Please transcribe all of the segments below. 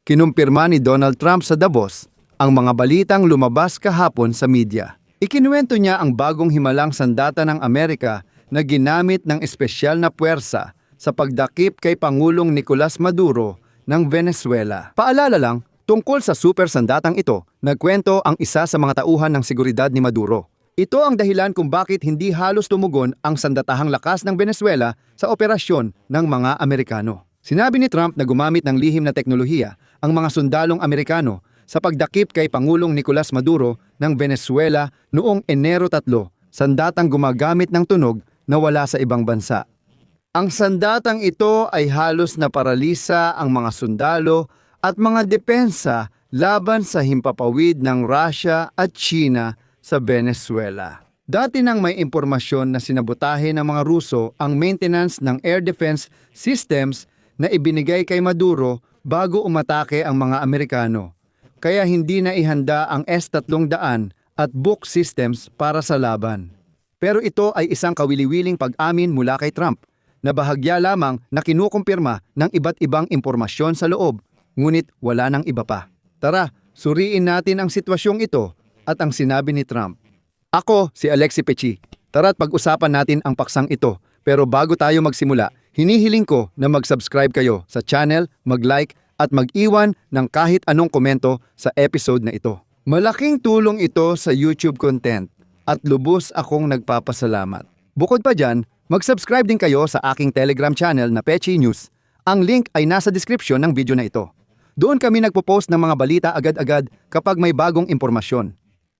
Kinumpirma ni Donald Trump sa Davos ang mga balitang lumabas kahapon sa media. Ikinuwento niya ang bagong himalang sandata ng Amerika na ginamit ng espesyal na puwersa sa pagdakip kay Pangulong Nicolas Maduro ng Venezuela. Paalala lang, tungkol sa super sandatang ito, nagkwento ang isa sa mga tauhan ng seguridad ni Maduro. Ito ang dahilan kung bakit hindi halos tumugon ang sandatahang lakas ng Venezuela sa operasyon ng mga Amerikano. Sinabi ni Trump na gumamit ng lihim na teknolohiya ang mga sundalong Amerikano sa pagdakip kay Pangulong Nicolas Maduro ng Venezuela noong Enero 3, sandatang gumagamit ng tunog na wala sa ibang bansa. Ang sandatang ito ay halos na paralisa ang mga sundalo at mga depensa laban sa himpapawid ng Russia at China sa Venezuela. Dati nang may impormasyon na sinabotahe ng mga Ruso ang maintenance ng air defense systems na ibinigay kay Maduro bago umatake ang mga Amerikano. Kaya hindi na ihanda ang S-300 at Buk systems para sa laban. Pero ito ay isang kawili-wiling pag-amin mula kay Trump na bahagya lamang na kinukumpirma ng iba't ibang impormasyon sa loob, ngunit wala nang iba pa. Tara, suriin natin ang sitwasyong ito at ang sinabi ni Trump. Ako si Alexi Pechi. Tara't pag-usapan natin ang paksang ito. Pero bago tayo magsimula, hinihiling ko na mag-subscribe kayo sa channel, mag-like at mag-iwan ng kahit anong komento sa episode na ito. Malaking tulong ito sa YouTube content at lubos akong nagpapasalamat. Bukod pa dyan, mag-subscribe din kayo sa aking Telegram channel na Pechi News. Ang link ay nasa description ng video na ito. Doon kami nagpo-post ng mga balita agad-agad kapag may bagong impormasyon.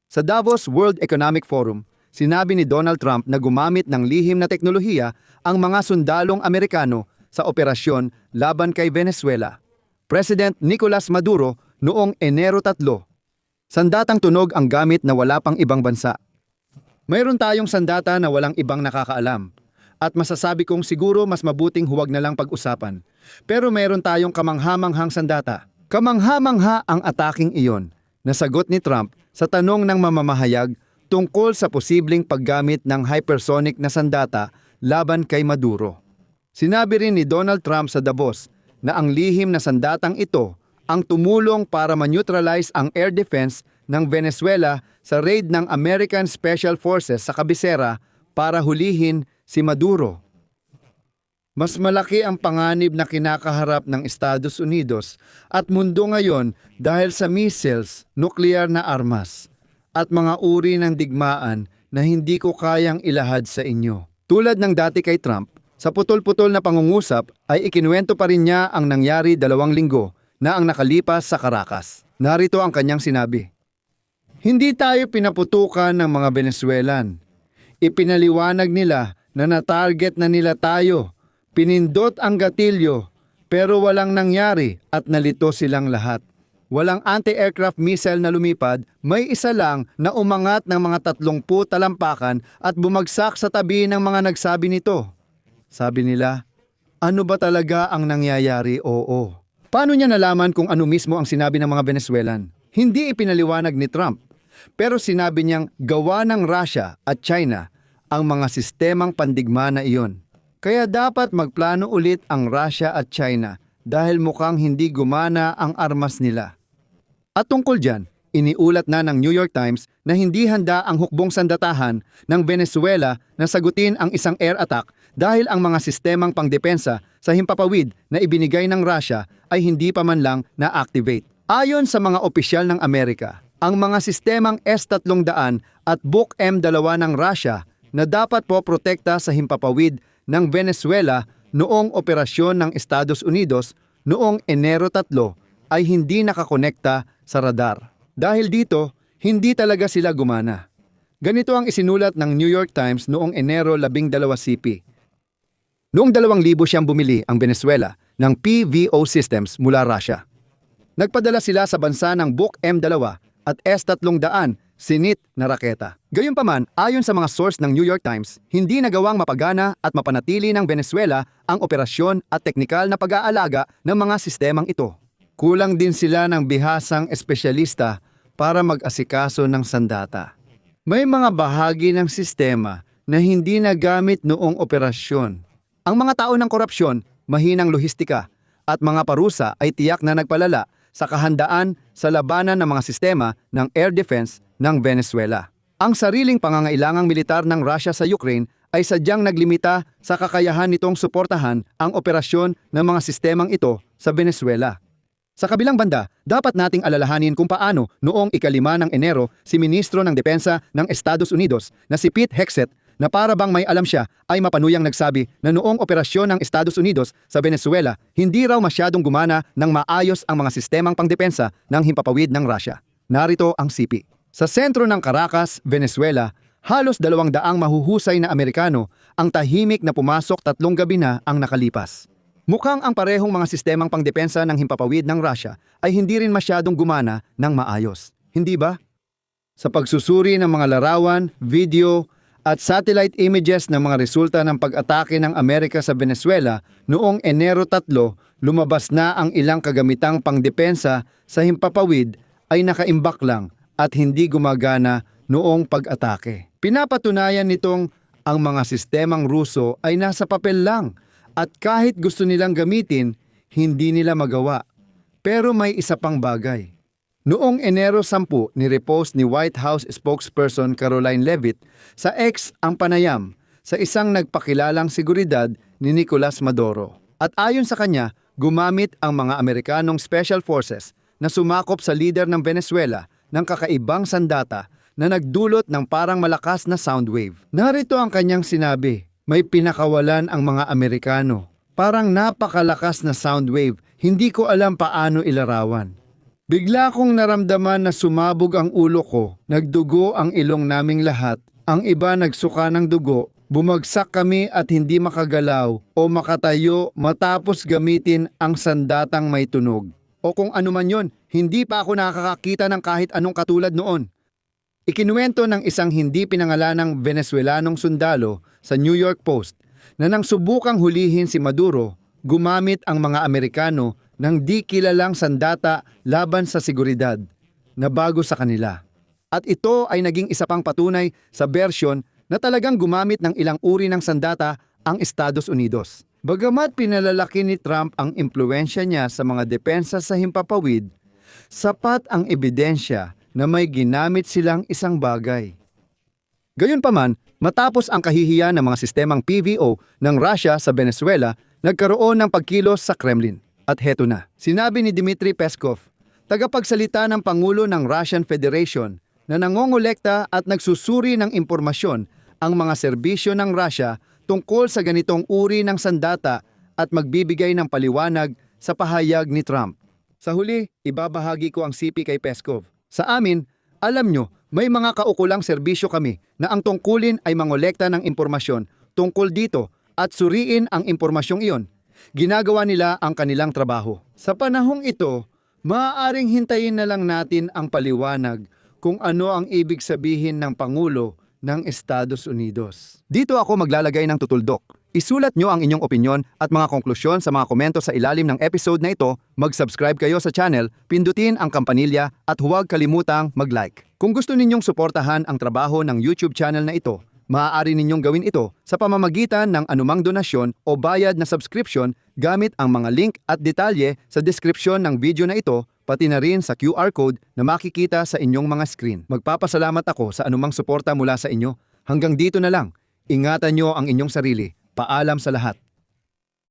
Sa Davos World Economic Forum, sinabi ni Donald Trump na gumamit ng lihim na teknolohiya ang mga sundalong Amerikano sa operasyon laban kay Venezuela. President Nicolas Maduro noong Enero 3. Sandatang tunog ang gamit na wala pang ibang bansa. Mayroon tayong sandata na walang ibang nakakaalam. At masasabi kong siguro mas mabuting huwag na lang pag-usapan. Pero mayroon tayong kamangha-manghang sandata. Kamangha-mangha ang ataking iyon, nasagot ni Trump sa tanong ng mamamahayag tungkol sa posibleng paggamit ng hypersonic na sandata laban kay Maduro. Sinabi rin ni Donald Trump sa Davos na ang lihim na sandatang ito ang tumulong para ma-neutralize ang air defense ng Venezuela sa raid ng American Special Forces sa kabisera para hulihin si Maduro. Mas malaki ang panganib na kinakaharap ng Estados Unidos at mundo ngayon dahil sa missiles, nuklear na armas, at mga uri ng digmaan na hindi ko kayang ilahad sa inyo. Tulad ng dati kay Trump, sa putol-putol na pangungusap ay ikinuwento pa rin niya ang nangyari 2 linggo na ang nakalipas sa Caracas. Narito ang kanyang sinabi. Hindi tayo pinaputukan ng mga Venezuelan. Ipinaliwanag nila na na-target na nila tayo. Pinindot ang gatilyo pero walang nangyari at nalito silang lahat. Walang anti-aircraft missile na lumipad, may isa lang na umangat ng mga 30 talampakan at bumagsak sa tabi ng mga nagsabi nito. Sabi nila, ano ba talaga ang nangyayari? Oo. Paano niya nalaman kung ano mismo ang sinabi ng mga Venezuelan? Hindi ipinaliwanag ni Trump, pero sinabi niyang gawa ng Russia at China ang mga sistemang pandigma na iyon. Kaya dapat magplano ulit ang Russia at China dahil mukhang hindi gumana ang armas nila. At tungkol dyan, iniulat na ng New York Times na hindi handa ang hukbong sandatahan ng Venezuela na sagutin ang isang air attack dahil ang mga sistemang pangdepensa sa himpapawid na ibinigay ng Russia ay hindi pa man lang na-activate. Ayon sa mga opisyal ng Amerika, ang mga sistemang S-300 at Buk M2 ng Russia na dapat po protekta sa himpapawid ng Venezuela noong operasyon ng Estados Unidos noong Enero 3 ay hindi nakakonekta sa radar. Dahil dito, hindi talaga sila gumana. Ganito ang isinulat ng New York Times noong Enero 12 CP. Noong 2,000 siyang bumili ang Venezuela ng PVO systems mula Russia. Nagpadala sila sa bansa ng Buk M2 at S-300 sinit na raketa. Gayunpaman, ayon sa mga source ng New York Times, hindi nagawang mapagana at mapanatili ng Venezuela ang operasyon at teknikal na pag-aalaga ng mga sistemang ito. Kulang din sila ng bihasang espesyalista para mag-asikaso ng sandata. May mga bahagi ng sistema na hindi nagamit noong operasyon. Ang mga tao ng korupsyon, mahinang lohistika, at mga parusa ay tiyak na nagpalala sa kahandaan sa labanan ng mga sistema ng air defense ng Venezuela. Ang sariling pangangailangang militar ng Russia sa Ukraine ay sadyang naglimita sa kakayahan nitong suportahan ang operasyon ng mga sistemang ito sa Venezuela. Sa kabilang banda, dapat nating alalahanin kung paano noong 5 ng Enero si Ministro ng Depensa ng Estados Unidos na si Pete Hegseth na para bang may alam siya ay mapanuyang nagsabi na noong operasyon ng Estados Unidos sa Venezuela, hindi raw masyadong gumana ng maayos ang mga sistemang pangdepensa ng himpapawid ng Russia. Narito ang CP. Sa sentro ng Caracas, Venezuela, halos 200 mahuhusay na Amerikano ang tahimik na pumasok 3 gabi na ang nakalipas. Mukhang ang parehong mga sistemang pangdepensa ng himpapawid ng Russia ay hindi rin masyadong gumana ng maayos. Hindi ba? Sa pagsusuri ng mga larawan, video at satellite images ng mga resulta ng pag-atake ng Amerika sa Venezuela noong Enero 3, lumabas na ang ilang kagamitang pangdepensa sa himpapawid ay nakaimbak lang at hindi gumagana noong pag-atake. Pinapatunayan nitong ang mga sistemang Ruso ay nasa papel lang at kahit gusto nilang gamitin, hindi nila magawa. Pero may isa pang bagay. Noong Enero 10, nirepost ni White House spokesperson Caroline Leavitt sa X ang panayam sa isang nagpakilalang seguridad ni Nicolas Maduro. At ayon sa kanya, gumamit ang mga Amerikanong Special Forces na sumakop sa leader ng Venezuela ng kakaibang sandata na nagdulot ng parang malakas na sound wave. Narito ang kanyang sinabi. May pinakawalan ang mga Amerikano. Parang napakalakas na sound wave, hindi ko alam paano ilarawan. Bigla kong naramdaman na sumabog ang ulo ko, nagdugo ang ilong naming lahat, ang iba nagsuka ng dugo, bumagsak kami at hindi makagalaw o makatayo matapos gamitin ang sandatang may tunog. O kung ano man yon, hindi pa ako nakakakita ng kahit anong katulad noon. Ikinuwento ng isang hindi pinangalanang Venezuelanong sundalo sa New York Post na nang subukang hulihin si Maduro, gumamit ang mga Amerikano ng di kilalang sandata laban sa seguridad na bago sa kanila. At ito ay naging isa pang patunay sa bersyon na talagang gumamit ng ilang uri ng sandata ang Estados Unidos. Bagamat pinalalaki ni Trump ang impluensya niya sa mga depensa sa himpapawid, sapat ang ebidensya na may ginamit silang isang bagay. Gayunpaman, matapos ang kahihiyan ng mga sistemang PVO ng Russia sa Venezuela, nagkaroon ng pagkilos sa Kremlin. At heto na, sinabi ni Dmitry Peskov, tagapagsalita ng Pangulo ng Russian Federation, na nangongolekta at nagsusuri ng impormasyon ang mga serbisyo ng Russia tungkol sa ganitong uri ng sandata at magbibigay ng paliwanag sa pahayag ni Trump. Sa huli, ibabahagi ko ang CP kay Peskov. Sa amin, alam nyo, may mga kaukulang serbisyo kami na ang tungkulin ay mangolekta ng impormasyon tungkol dito at suriin ang impormasyong iyon. Ginagawa nila ang kanilang trabaho. Sa panahong ito, maaaring hintayin na lang natin ang paliwanag kung ano ang ibig sabihin ng Pangulo ng Estados Unidos. Dito ako maglalagay ng tutuldok. Isulat nyo ang inyong opinyon at mga konklusyon sa mga komento sa ilalim ng episode na ito, mag-subscribe kayo sa channel, pindutin ang kampanilya at huwag kalimutang mag-like. Kung gusto ninyong suportahan ang trabaho ng YouTube channel na ito, maaari ninyong gawin ito sa pamamagitan ng anumang donasyon o bayad na subscription gamit ang mga link at detalye sa description ng video na ito, pati na rin sa QR code na makikita sa inyong mga screen. Magpapasalamat ako sa anumang suporta mula sa inyo. Hanggang dito na lang. Ingatan nyo ang inyong sarili. Paalam sa lahat.